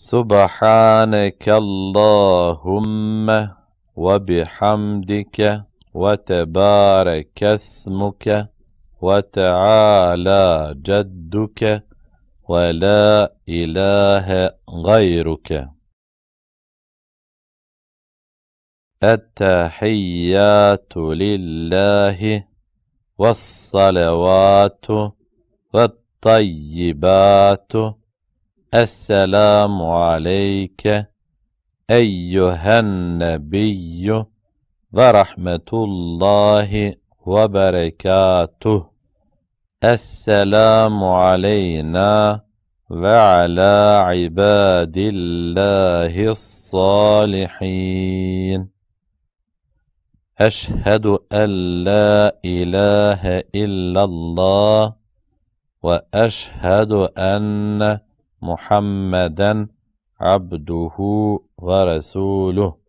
سبحانك اللهم وبحمدك وتبارك اسمك وتعالى جدك ولا إله غيرك. التحيات لله والصلوات والطيبات. السلام عليك أيها النبي ورحمة الله وبركاته. السلام علينا وعلى عباد الله الصالحين. أشهد أن لا إله إلا الله وأشهد أن محمدا عبده ورسوله.